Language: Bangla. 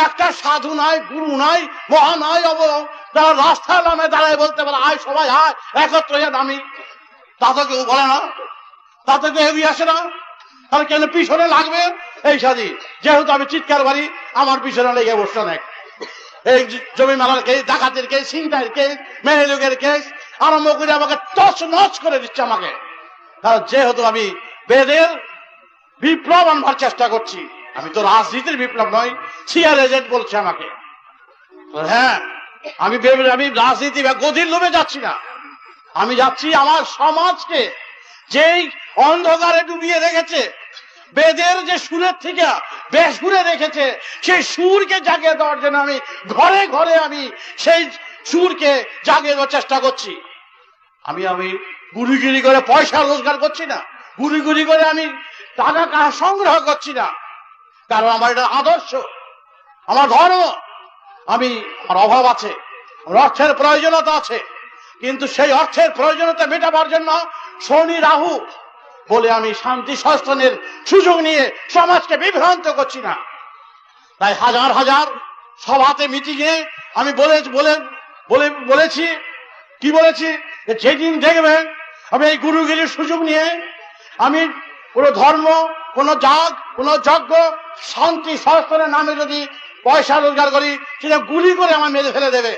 একটা সাধু নাই, গুরু নাই, মহা নাই, যারা রাস্তার নামে দাঁড়ায় বলতে পারে আয় সবাই আয় একত্র হয়ে নামি, তা তো কেউ বলে না, তা তো কেউ এগিয়ে আসে না। তাহলে কেন পিছনে লাগবে? এই সাদি যেহেতু আমি চিৎকার বাড়ি, আমার পিছনে লেগে বসছে অনেক। এই জমি মালার কেস, ডাকাতের কেস, ছিনতাইয়ের কেস, মেয়ে লোকের কেস আরম্ভ করে আমাকে টচ নচ করে দিচ্ছে আমাকে। কারণ যেহেতু আমি বেদের বিপ্লব আনবার চেষ্টা করছি, আমি তো রাজনীতির বিপ্লব নয়, সিআর এজেন্ট বলছে আমাকে। হ্যাঁ, আমি রাজনীতি বা গদির লোভে যাচ্ছি না, আমি যাচ্ছি আমার সমাজকে যেই অন্ধকারে ডুবিয়ে রেখেছে, বেদের যে সুরের থেকে বেসুরে রেখেছে, সেই সুরকে জাগিয়ে দেওয়ার জন্য আমি ঘরে ঘরে আমি সেই সুরকে জাগিয়ে দেওয়ার চেষ্টা করছি। আমি গুড়িগুড়ি করে পয়সা রোজগার করছি না, গুড়িগুড়ি করে আমি টাকা সংগ্রহ করছি না, কারণ আমার এটা আদর্শ, আমার ধর্ম। আমার অভাব আছে, আমার অর্থের প্রয়োজনীয়তা আছে, কিন্তু সেই অর্থের প্রয়োজনীয়তা মেটাবার জন্য শনি রাহু বলে আমি শান্তি শাসনের সুযোগ নিয়ে সমাজকে বিভ্রান্ত করছি না। তাই হাজার হাজার সভাতে মিটিংয়ে আমি বলেছি, কি বলেছি, যেদিন দেখবেন আমি এই গুরুগিরির সুযোগ নিয়ে আমি কোনো ধর্ম, কোনো জাগ, কোনো যজ্ঞ, শান্তি শাসনের নামে যদি পয়সা রোজগার করি, সেটা গুলি করে আমার মেরে ফেলে দেবে।